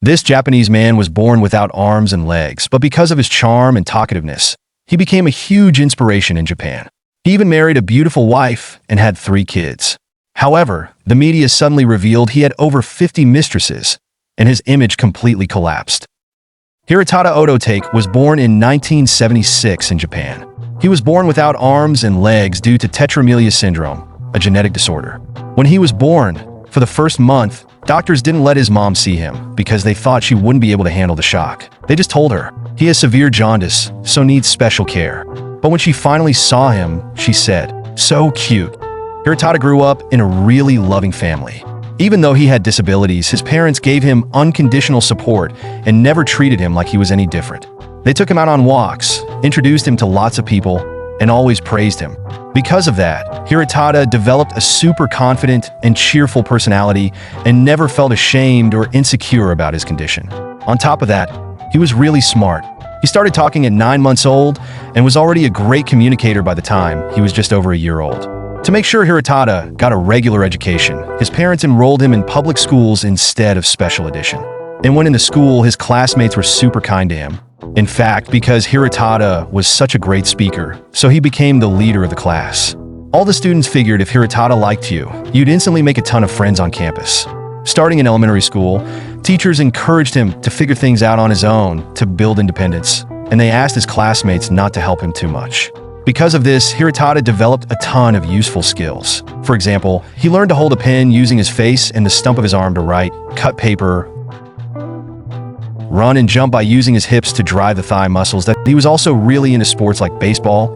This Japanese man was born without arms and legs, but because of his charm and talkativeness, he became a huge inspiration in Japan. He even married a beautiful wife and had 3 kids. However, the media suddenly revealed he had over 50 mistresses, and his image completely collapsed. Hirotada Ototake was born in 1976 in Japan. He was born without arms and legs due to tetraamelia syndrome, a genetic disorder. When he was born, for the first month, doctors didn't let his mom see him because they thought she wouldn't be able to handle the shock. They just told her, he has severe jaundice, so needs special care. But when she finally saw him, she said, "So cute." Hirotada grew up in a really loving family. Even though he had disabilities, his parents gave him unconditional support and never treated him like he was any different. They took him out on walks, introduced him to lots of people, and always praised him. Because of that, Hirotada developed a super confident and cheerful personality and never felt ashamed or insecure about his condition. On top of that, he was really smart. He started talking at 9 months old and was already a great communicator by the time he was just over a year old. To make sure Hirotada got a regular education, his parents enrolled him in public schools instead of special edition. And when in the school, his classmates were super kind to him. In fact, because Hirotada was such a great speaker, so he became the leader of the class. All the students figured if Hirotada liked you, you'd instantly make a ton of friends on campus. Starting in elementary school, teachers encouraged him to figure things out on his own to build independence, and they asked his classmates not to help him too much. Because of this, Hirotada developed a ton of useful skills. For example, he learned to hold a pen using his face and the stump of his arm to write, cut paper, run and jump by using his hips to drive the thigh muscles. That he was also really into sports like baseball,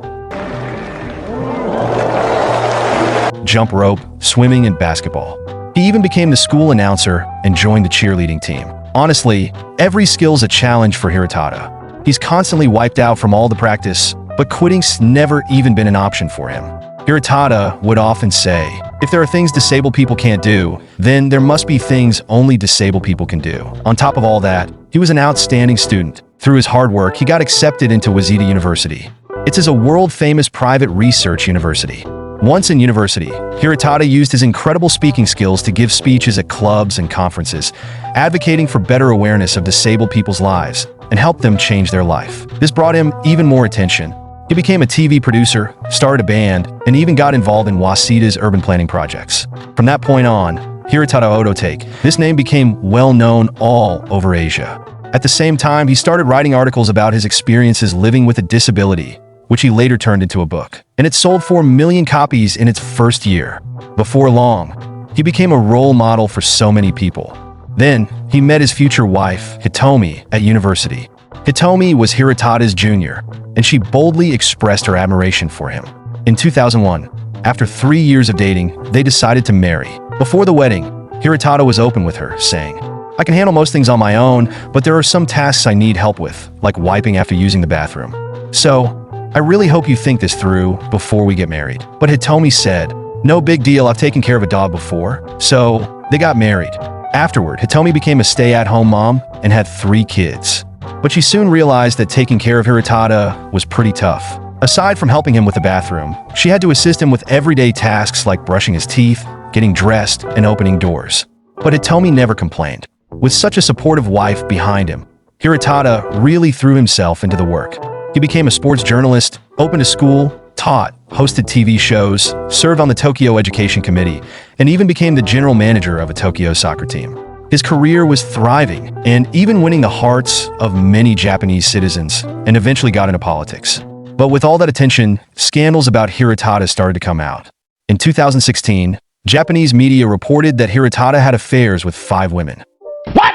jump rope, swimming, and basketball. He even became the school announcer and joined the cheerleading team. Honestly, every skill's a challenge for Hirotada. He's constantly wiped out from all the practice, but quitting's never even been an option for him. Hirotada would often say, if there are things disabled people can't do, then there must be things only disabled people can do. On top of all that, he was an outstanding student. Through his hard work, he got accepted into Waseda University. It's a world-famous private research university. Once in university, Hirotada used his incredible speaking skills to give speeches at clubs and conferences, advocating for better awareness of disabled people's lives and help them change their life. This brought him even more attention. He became a TV producer, started a band, and even got involved in Waseda's urban planning projects. From that point on, Hirotada Ototake, this name became well-known all over Asia. At the same time, he started writing articles about his experiences living with a disability, which he later turned into a book. And it sold 4 million copies in its first year. Before long, he became a role model for so many people. Then, he met his future wife, Hitomi, at university. Hitomi was Hirotada's junior, and she boldly expressed her admiration for him. In 2001, after 3 years of dating, they decided to marry. Before the wedding, Hirotada was open with her, saying, "I can handle most things on my own, but there are some tasks I need help with, like wiping after using the bathroom. So, I really hope you think this through before we get married." But Hitomi said, "No big deal, I've taken care of a dog before." So, they got married. Afterward, Hitomi became a stay-at-home mom and had 3 kids. But she soon realized that taking care of Hirotada was pretty tough. Aside from helping him with the bathroom, she had to assist him with everyday tasks like brushing his teeth, getting dressed, and opening doors. But Hitomi never complained. With such a supportive wife behind him, Hirotada really threw himself into the work. He became a sports journalist, opened a school, taught, hosted TV shows, served on the Tokyo Education Committee, and even became the general manager of a Tokyo soccer team. His career was thriving and even winning the hearts of many Japanese citizens, and eventually got into politics. But with all that attention, scandals about Hirotada started to come out. In 2016, Japanese media reported that Hirotada had affairs with 5 women. What?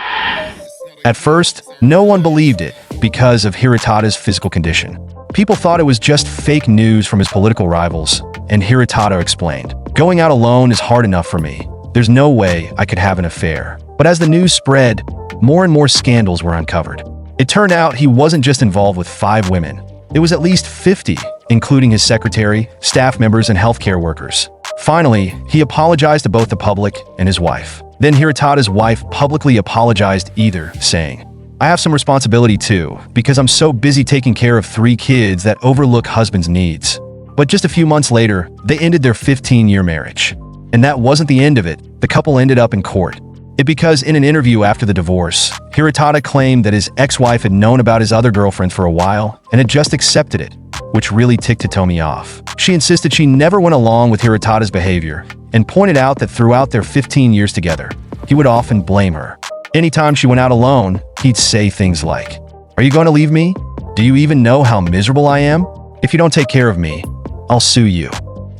At first, no one believed it because of Hirotada's physical condition. People thought it was just fake news from his political rivals, and Hirotada explained, "Going out alone is hard enough for me. There's no way I could have an affair." But as the news spread, more and more scandals were uncovered. It turned out he wasn't just involved with 5 women. It was at least 50, including his secretary, staff members, and healthcare workers. Finally, he apologized to both the public and his wife. Then Hirotada's wife publicly apologized either, saying, "I have some responsibility too, because I'm so busy taking care of 3 kids that overlook husband's needs." But just a few months later, they ended their 15-year marriage. And that wasn't the end of it. The couple ended up in court. Because in an interview after the divorce, Hirotada claimed that his ex-wife had known about his other girlfriend for a while and had just accepted it, which really ticked Hitomi off. She insisted she never went along with Hirotada's behavior and pointed out that throughout their 15 years together, he would often blame her. Anytime she went out alone, he'd say things like, "Are you going to leave me? Do you even know how miserable I am? If you don't take care of me, I'll sue you."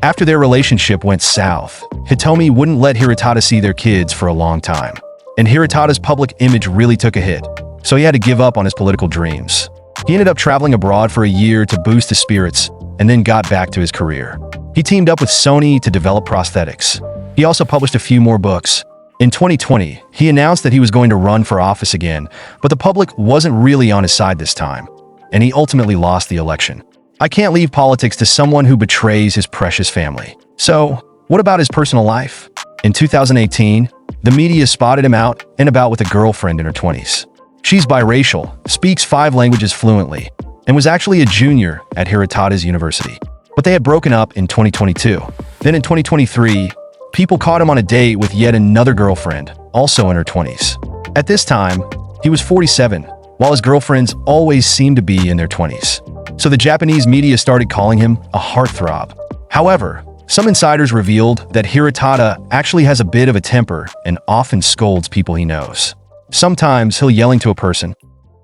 After their relationship went south, Hitomi wouldn't let Hirotada see their kids for a long time. And Hirotada's public image really took a hit, so he had to give up on his political dreams. He ended up traveling abroad for a year to boost his spirits and then got back to his career. He teamed up with Sony to develop prosthetics. He also published a few more books. In 2020, he announced that he was going to run for office again, but the public wasn't really on his side this time, and he ultimately lost the election. I can't leave politics to someone who betrays his precious family. So, what about his personal life? In 2018, the media spotted him out and about with a girlfriend in her 20s. She's biracial, speaks 5 languages fluently, and was actually a junior at Hirotada's university. But they had broken up in 2022. Then in 2023, people caught him on a date with yet another girlfriend, also in her 20s. At this time, he was 47, while his girlfriends always seemed to be in their 20s. So the Japanese media started calling him a heartthrob. However, some insiders revealed that Hirotada actually has a bit of a temper and often scolds people he knows. Sometimes he'll yell into a person.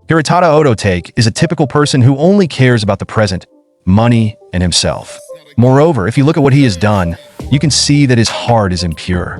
Hirotada Ototake is a typical person who only cares about the present, money, and himself. Moreover, if you look at what he has done, you can see that his heart is impure.